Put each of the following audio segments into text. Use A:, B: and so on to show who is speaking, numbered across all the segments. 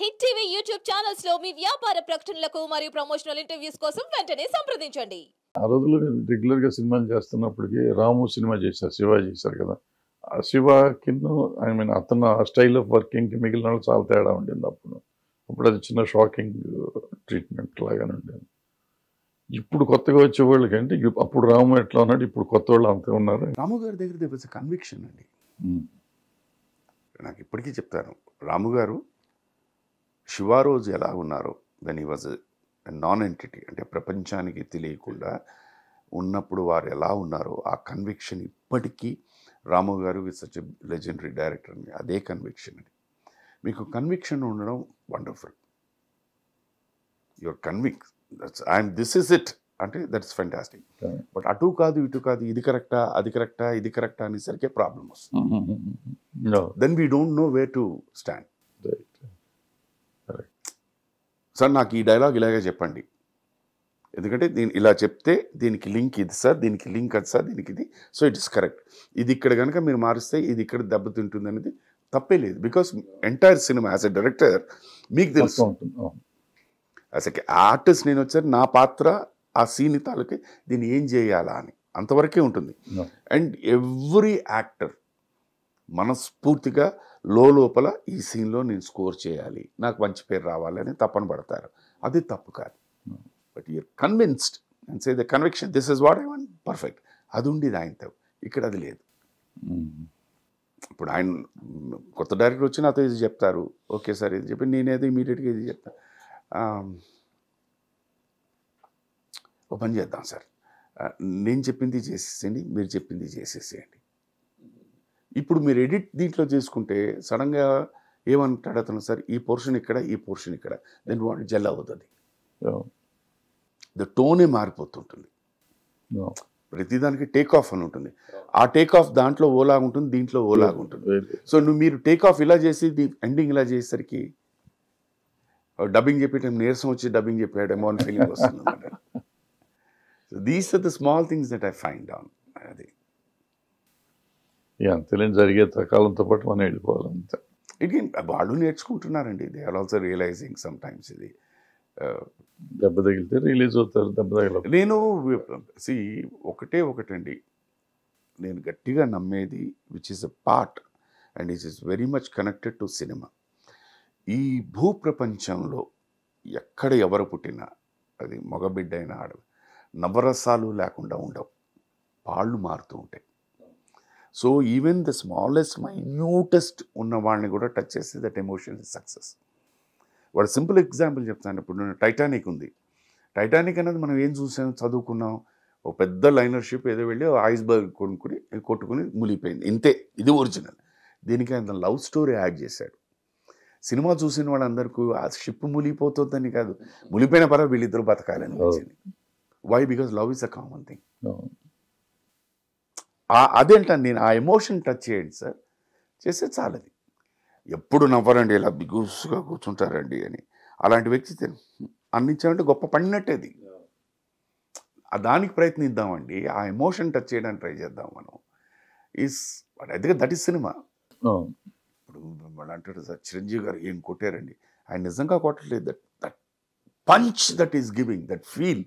A: Hit TV YouTube channels లో మీ వ్యాపార ప్రకటనలకు మరియు ప్రమోషనల్ ఇంటర్వ్యూస్ కోసం వెంటనే సంప్రదించండి.
B: ఆ రోజుల్లో రెగ్యులర్ గా సినిమాలు చేస్తున్నప్పటికీ రాము సినిమా చేశారు, శివ చేశారు కదా. ఆ శివ కింద అతను ఆ స్టైల్ ఆఫ్ వర్కింగ్ కి మిగిలిన వాళ్ళు చాలా తేడా ఉండింది. అప్పుడు అది చిన్న షాకింగ్ ట్రీట్మెంట్ లాగానే ఉండేది. ఇప్పుడు కొత్తగా వచ్చే వాళ్ళకి అంటే అప్పుడు రాము ఎట్లా ఉన్నాడు, ఇప్పుడు కొత్త వాళ్ళు అంతే ఉన్నారు.
C: రాము గారి దగ్గర కన్విక్షన్ అండి. నాకు ఇప్పటికీ చెప్తాను, రాము గారు శివ రోజు ఎలా ఉన్నారో when he was non entity, అంటే ప్రపంచానికి తెలియకుండా ఉన్నప్పుడు వారు ఎలా ఉన్నారో ఆ కన్విక్షన్ ఇప్పటికీ రాము గారు with such a legendary director అని అదే కన్విక్షన్ అండి. మీకు కన్విక్షన్ ఉండడం wonderful. Your కన్విక్స్ this is it అంటే దట్స్ ఫెంటాస్టిక్. బట్ అటు కాదు ఇటు కాదు, ఇది కరెక్టా అది కరెక్టా ఇది కరెక్టా అనేసరికి ప్రాబ్లమ్ వస్తుంది. Then we don't know where to stand. Sir నాకు ఈ డైలాగ్ ఇలాగే చెప్పండి, ఎందుకంటే ఇలా చెప్తే దీనికి లింక్ ఇది సార్, దీనికి లింక్ అది సార్, దీనికి ఇది, సో ఇట్ ఇస్ కరెక్ట్. ఇది ఇక్కడ కనుక మీరు మారిస్తే ఇది ఇక్కడ దెబ్బతింటుంది అనేది తప్పే లేదు. Because entire cinema as a director మీకు తెలుసు, యాజ్ ఎ ఆర్టిస్ట్ నేను వచ్చారు నా పాత్ర ఆ సీన్ తాలూకి దీన్ని ఏం చేయాలా అని అంతవరకే ఉంటుంది. అండ్ ఎవ్రీ యాక్టర్ మనస్ఫూర్తిగా లోపల ఈ సీన్లో నేను స్కోర్ చేయాలి, నాకు మంచి పేరు రావాలి అని తప్పని పడతారు. అది తప్పు కాదు. But you're convinced and say the conviction this is what I want, perfect. అది ఉండేది ఆయనతో, ఇక్కడ అది లేదు. ఇప్పుడు ఆయన కొత్త డైరెక్టర్ వచ్చి నాతో ఇది చెప్తారు, ఓకే సార్ ఇది చెప్పి నేనేదో ఇమీడియట్గా ఇది చెప్తాను, ఓ పని చేద్దాం సార్, నేను చెప్పింది చేసేసేయండి, మీరు చెప్పింది చేసేసేయండి. ఇప్పుడు మీరు ఎడిట్ దీంట్లో చేసుకుంటే సడన్గా ఏమంటాడు అతను, సార్ ఈ పోర్షన్ ఇక్కడ ఈ పోర్షన్ ఇక్కడ, దెన్ వాట్ జెల్ అవుతుంది, ద టోనే మారిపోతుంటుంది. ప్రతిదానికి టేక్ ఆఫ్ అని ఉంటుంది, ఆ టేక్ ఆఫ్ దాంట్లో ఓలాగా ఉంటుంది, దీంట్లో ఓలాగా ఉంటుంది. సో మీరు టేక్ ఆఫ్ ఇలా చేసి ఎండింగ్ ఇలా చేసేసరికి డబ్బింగ్ చెప్పేటం నీరసం వచ్చి డబ్బింగ్ చెప్పాడేమో అని ఫీలింగ్ వస్తుంది అన్నమాట. So these are the small things that I find out. అది
B: తెలియని జరిగే కాలంతో పాటు మనం వెళ్ళిపోవాలంతే.
C: ఇది వాళ్ళు నేర్చుకుంటున్నారండి, they are also realising some times. ఇది
B: దెబ్బ తగిలితే రిలీజ్ అవుతారు, దెబ్బ తగిలి
C: నేను ఒకటండి నేను గట్టిగా నమ్మేది, which is a part and it is very much connected to cinema. ఈ భూప్రపంచంలో ఎక్కడ ఎవరు పుట్టినా, అది మగబిడ్డ అయినా ఆడ, నవరసాలు లేకుండా ఉండవు, పాళ్ళు మారుతూ ఉంటాయి. So even the smallest minutest ఉన్న వాళ్ళని కూడా టచ్ చేసి దట్ ఎమోషన్ ఇస్ సక్సెస్. వాడు సింపుల్ ఎగ్జాంపుల్ చెప్తాను. ఇప్పుడు టైటానిక్ ఉంది, టైటానిక్ అనేది మనం ఏం చూసాం, చదువుకున్నాం, ఒక పెద్ద లైనర్ షిప్ ఏదో వెళ్ళి ఐస్బర్గ్ కొట్టుకుని మునిగిపోయింది, ఇంతే, ఇది ఒరిజినల్. దీనికి ఆయన లవ్ స్టోరీ యాడ్ చేశాడు. సినిమా చూసిన వాళ్ళందరికీ ఆ షిప్ మునిగిపోతుందని కాదు, మునిగిపోయిన పర్వాలేదు వీళ్ళిద్దరు బతకాలని వచ్చింది. Why? Because love is a common thing. అదేంటండి, నేను ఆ ఎమోషన్ టచ్ చేయండి సార్, చేస్తే చాలది. ఎప్పుడు నవ్వరండి, ఇలా బిగుసుగా కూర్చుంటారండి అని, అలాంటి వ్యక్తి అందించాలంటే గొప్ప పడినట్టేది. దానికి ప్రయత్నిద్దామండి, ఆ ఎమోషన్ టచ్ చేయడానికి ట్రై చేద్దాం మనం. అందుకే దట్ ఈస్ సినిమా. ఇప్పుడు వాళ్ళు అంటాడు సార్, చిరంజీవి గారు ఏం కొట్టారండి, ఆయన నిజంగా కొట్టలేదు. That punch that is giving that feel,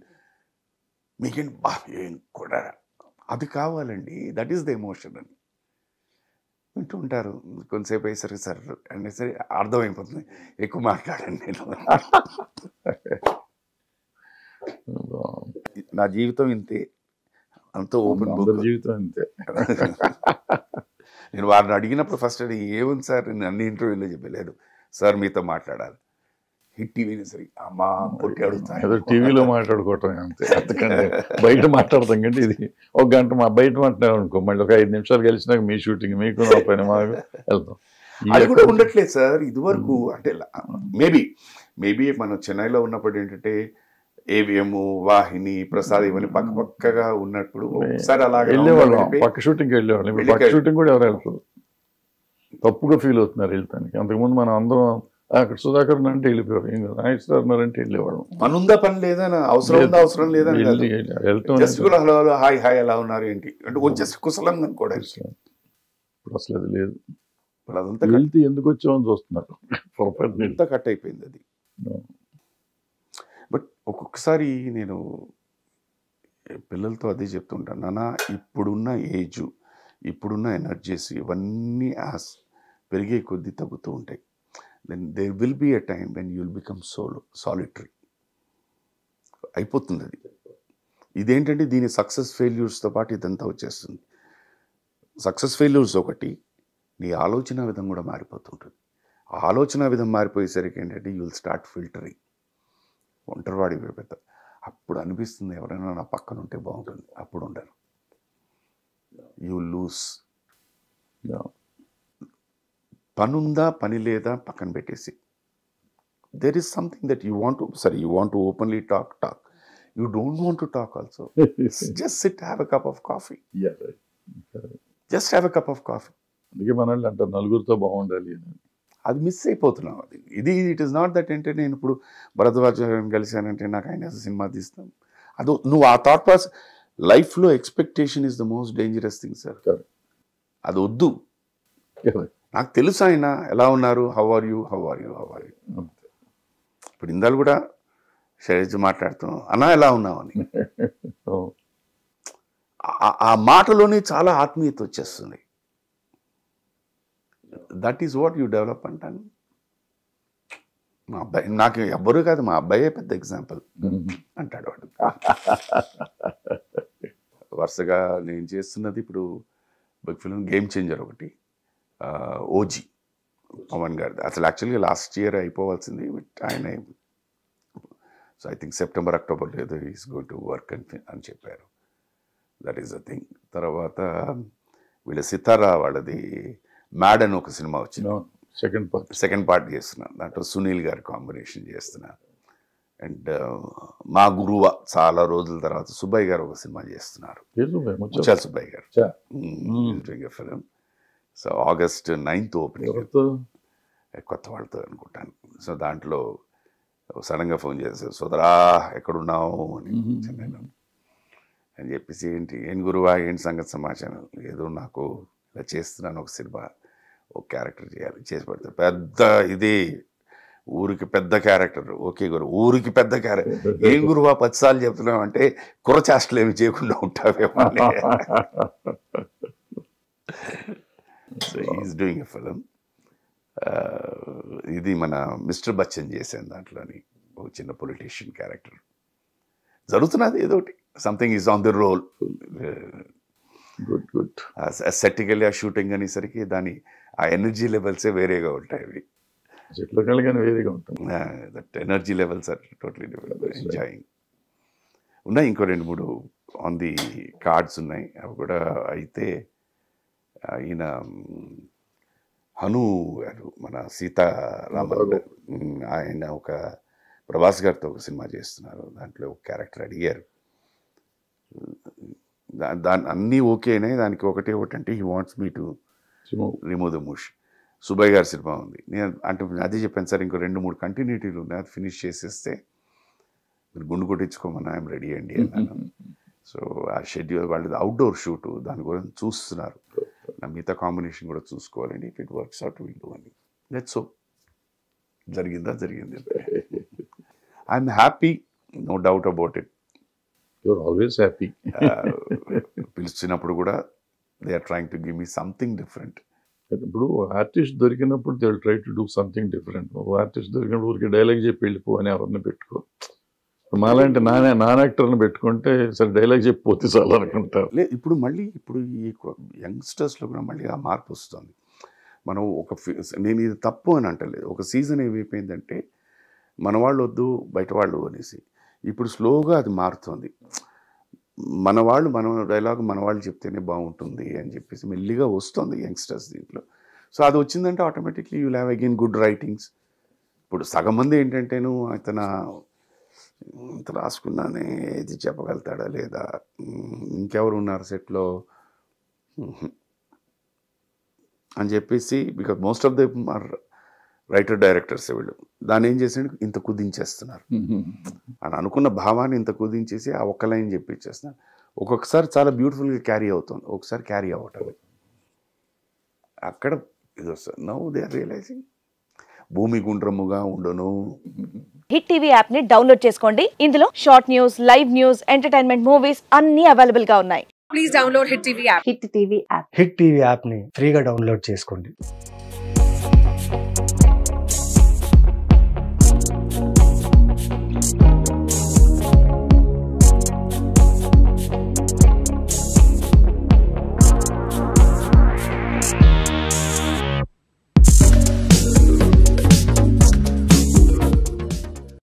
C: మీకేం బా ఏం కొట్టారా, అది కావాలండి, దట్ ఈస్ ద ఎమోషన్ అని వింటూ ఉంటారు. కొంతసేపు అయ్యేసరికి సార్ అనేసరి అర్థమైపోతుంది, ఎక్కువ మాట్లాడండి. నేను నా జీవితం ఇంతే, అంతా ఓపెన్ బుక్
B: జీవితం ఇంతే.
C: నేను వారిని అడిగినప్పుడు ఫస్ట్ ఏముంది సార్, నేను అన్ని ఇంటర్వ్యూలో చెప్పలేదు, సార్ మీతో మాట్లాడాలి. హిట్ టీవీని సరే అమ్మా కొట్టి అడుగుతాను,
B: టీవీలో మాట్లాడుకోవటం అంతే, అంతకంటే బయట మాట్లాడతాం కంటే ఇది ఒక గంట మా బయట మాట్లాడాం అనుకో, మళ్ళీ ఒక 5 నిమిషాలు కలిసినాక మీ షూటింగ్ మీకు నా పైన మాకు వెళ్తాం.
C: అది కూడా ఉండట్లేదు సార్ ఇదివరకు. అంటే మేబీ మనం చెన్నైలో ఉన్నప్పుడు ఏంటంటే ఏవిఎం, వాహిని, ప్రసాద్ ఇవన్నీ పక్కగా ఉన్నప్పుడు ఒకసారి అలాగే
B: వెళ్ళేవాళ్ళం, పక్క షూటింగ్కి వెళ్ళేవాళ్ళం. ఇప్పుడు పక్క షూటింగ్ కూడా ఎవరు వెళ్తారు, తప్పుగా ఫీల్ అవుతున్నారు వెళ్తానికి. అంతకుముందు మనం అందరం అక్కడ సుధాకర్ అంటే వెళ్ళిపోయారు, ఇంకా నాగేశ్వరరావు అంటే వెళ్ళేవాళ్ళం.
C: పని ఉందా పని లేదా, అవసరం లేదా, జస్ట్ కూడా హలో హలో హాయ్ హాయ్ ఎలా ఉన్నారు ఏంటి అంటే జస్ట్ కుశలంగా అనుకోవడానికి.
B: ఇప్పుడు అసలు అది లేదు.
C: ఇప్పుడు అదంతా
B: వెళ్తే ఎందుకు వచ్చామని చూస్తున్నారు పొరపాటు
C: అంతా కట్ అయిపోయింది అది. బట్ ఒక్కొక్కసారి నేను పిల్లలతో అదే చెప్తుంటాను, నాన్న ఇప్పుడున్న ఏజ్, ఇప్పుడున్న ఎనర్జీస్ ఇవన్నీ పెరిగే కొద్దీ తగ్గుతూ ఉంటాయి. Then there will be a time when you will become solitary అయిపోతుంది అది. ఇదేంటంటే దీని సక్సెస్ ఫెయిల్యూర్స్తో పాటు ఇదంతా వచ్చేస్తుంది. సక్సెస్ ఫెయిల్యూర్స్ ఒకటి, నీ ఆలోచన విధం కూడా మారిపోతుంటుంది. ఆ ఆలోచన విధం మారిపోయేసరికి ఏంటంటే యూ విల్ స్టార్ట్ ఫిల్టరింగ్. ఒంటరివాడి పెద్ద అప్పుడు అనిపిస్తుంది ఎవరైనా నా పక్కన ఉంటే బాగుంటుంది, అప్పుడు ఉండరు. You loose. పనుందా పని లేదా పక్కన పెట్టేసి, there is something that you want to openly talk. You don't want to talk also. Just sit, have a cup of coffee.
B: Yeah, right.
C: Just have a cup of coffee.
B: అందుకే మనల్ని అంటారు నలుగురితో బాగుండాలి అని.
C: అది మిస్ అయిపోతున్నాం. అది it is not that అంటే నేను ఇప్పుడు భరద్వాజ్ గారిని కలిశానంటే నాకు ఆయన సినిమా తీస్తాం. అది నువ్వు ఆ థాట్ ప్రాసెస్ లైఫ్లో expectation is the most dangerous thing sir. అది వద్దు. నాకు తెలుసు ఆయన ఎలా ఉన్నారు, హౌ ఆర్ యూ. ఇప్పుడు ఇందాలు కూడా శైలజ మాట్లాడుతాం, అన్నా ఎలా ఉన్నావు అని. ఆ మాటలోనే చాలా ఆత్మీయత వచ్చేస్తుంది. That is what you develop అంటాను. మా అబ్బాయి నాకు ఎవ్వరూ కాదు, మా అబ్బాయే పెద్ద ఎగ్జాంపుల్ అంటాడు వాడు. వరుసగా నేను చేస్తున్నది ఇప్పుడు బిగ్ ఫిల్మ్ గేమ్ చేంజర్ ఒకటి, ఓజీ పవన్ గారిది. అసలు యాక్చువల్గా లాస్ట్ ఇయర్ అయిపోవాల్సింది, బట్ ఆయన so I think September October ఏదో ఈస్ గోయింగ్ టు వర్క్ అని చెప్పారు. That is the thing. తర్వాత వీళ్ళ సితారా వాళ్ళది మ్యాడ్ అని ఒక సినిమా వచ్చింది, సెకండ్ పార్ట్ చేస్తున్నాను. దాంట్లో సునీల్ గారి కాంబినేషన్ చేస్తున్నాను. అండ్ మా గురువ చాలా రోజుల తర్వాత సుబ్బయ్య గారు ఒక సినిమా చేస్తున్నారు, ముత్యాల సుబ్బయ్య గారు doing a film. So August 9th opening, కొత్త వాళ్ళతో అనుకుంటాను. సో దాంట్లో సడన్గా ఫోన్ చేశారు, సోదరా ఎక్కడున్నావు అని. అని చెప్పేసి ఏం గురువా ఏంటి సంగతి సమాచారం, ఏదో నాకు ఇలా చేస్తున్నాను ఒక సినిమా, ఒక క్యారెక్టర్ చేయాలి, చేసి పెడతారు. పెద్ద ఇది ఊరికి పెద్ద క్యారెక్టర్. ఓకే గురు, ఊరికి పెద్ద క్యారెక్టర్ ఏం గురువా 10 సార్లు చెప్తున్నావు అంటే కురచాష్టలు ఏమి చేయకుండా ఉంటావేమో. So is doing a film. ఇది మన మిస్టర్ బచ్చన్ చేశాను, దాంట్లోని ఒక చిన్న పొలిటీషియన్ క్యారెక్టర్ జరుగుతున్నది. ఏదో ఒకటి something is on the roll.
B: Good.
C: సెట్కి వెళ్ళి ఆ షూటింగ్ అనేసరికి దాని ఆ ఎనర్జీ లెవెల్సే వేరేగా ఉంటాయి. అవి
B: చెట్లకెళ్ళి కానీ వేరేగా ఉంటుంది.
C: That energy levels are totally different. Enjoying ఉన్నాయి. ఇంకో 2-3 ఆన్ ది కార్డ్స్ ఉన్నాయి. అవి కూడా అయితే ఈయన హను గారు మన సీతారామన్ గారు, ఆయన ఒక ప్రభాస్ గారితో ఒక సినిమా చేస్తున్నారు. దాంట్లో ఒక క్యారెక్టర్ అడిగారు. దాని అన్నీ ఓకేనే, దానికి ఒకటి అంటే he wants me to remove the mush. Subbaiah గారి సినిమా ఉంది. నేను అంటే అదే చెప్పాను సార్, ఇంకో 2-3 కంటిన్యూటీలు ఉన్నాయి, అది ఫినిష్ చేసేస్తే మీరు గుండు కొట్టించుకోమన్నా ఐఎమ్ రెడీ అండి అన్నాను. సో ఆ షెడ్యూల్ వాళ్ళది అవుట్డోర్ షూటు, దాని గురించి చూస్తున్నారు. నా మిగతా కాంబినేషన్ కూడా చూసుకోవాలండి. If it works out will do అని. లెట్స్ సో జరిగింది. I'm happy, no doubt about it.
B: You're always happy.
C: పిలిచినప్పుడు కూడా they are trying to give me something different.
B: ఇప్పుడు ఆర్టిస్ట్ దొరికినప్పుడు they will try to do something different. Artist దొరికినప్పుడు ఊరికి dialogue చెప్పి వెళ్ళిపో అని ఎవరిని పెట్టుకో. మాలాంటి నాన్ యాక్టర్ని పెట్టుకుంటే సరే డైలాగ్ చెప్పిపోతే చాలా అనుకుంటారు.
C: లేదు ఇప్పుడు ఈ యంగ్స్టర్స్లో కూడా మళ్ళీ ఆ మార్పు వస్తుంది. మనం నేను ఇది తప్పు అని అంటలేదు. ఒక సీజన్ ఏమైపోయిందంటే మన వాళ్ళు వద్దు బయట వాళ్ళు అనేసి, ఇప్పుడు స్లోగా అది మారుతుంది. మన డైలాగ్ మన వాళ్ళు చెప్తేనే బాగుంటుంది అని చెప్పేసి మెల్లిగా వస్తుంది యంగ్స్టర్స్ దీంట్లో. సో అది వచ్చిందంటే automatically you have again good writings. ఇప్పుడు సగం మంది ఏంటంటేను ఇంత రాసుకున్నానే ఇది చెప్పగలుగుతాడా లేదా, ఇంకెవరు ఉన్నారు సెట్లో అని చెప్పేసి, because most of the are writer directors. వీళ్ళు దాన్ని ఏం చేసి ఇంత కుదించేస్తున్నారు అని అనుకున్న భావాన్ని ఇంత కుదించేసి ఆ ఒక్క లైన్ చెప్పించేస్తున్నారు. ఒక్కొక్కసారి చాలా బ్యూటిఫుల్గా క్యారీ అవుతుంది, ఒకసారి క్యారీ అవ్వటం. అక్కడ ఇది వస్తుంది. నౌ దే ఆర్ రియలైజింగ్ భూమి గుండ్రముగా ఉండును.
D: హిట్ టీవీ యాప్ ని డౌన్లోడ్ చేసుకోండి. ఇందులో short news, live news, entertainment movies అన్ని అవైలబుల్ గా ఉన్నాయి.
E: Please download Hit TV app.
D: Hit TV app.
F: Hit TV యాప్ని ఫ్రీగా డౌన్లోడ్ చేసుకోండి.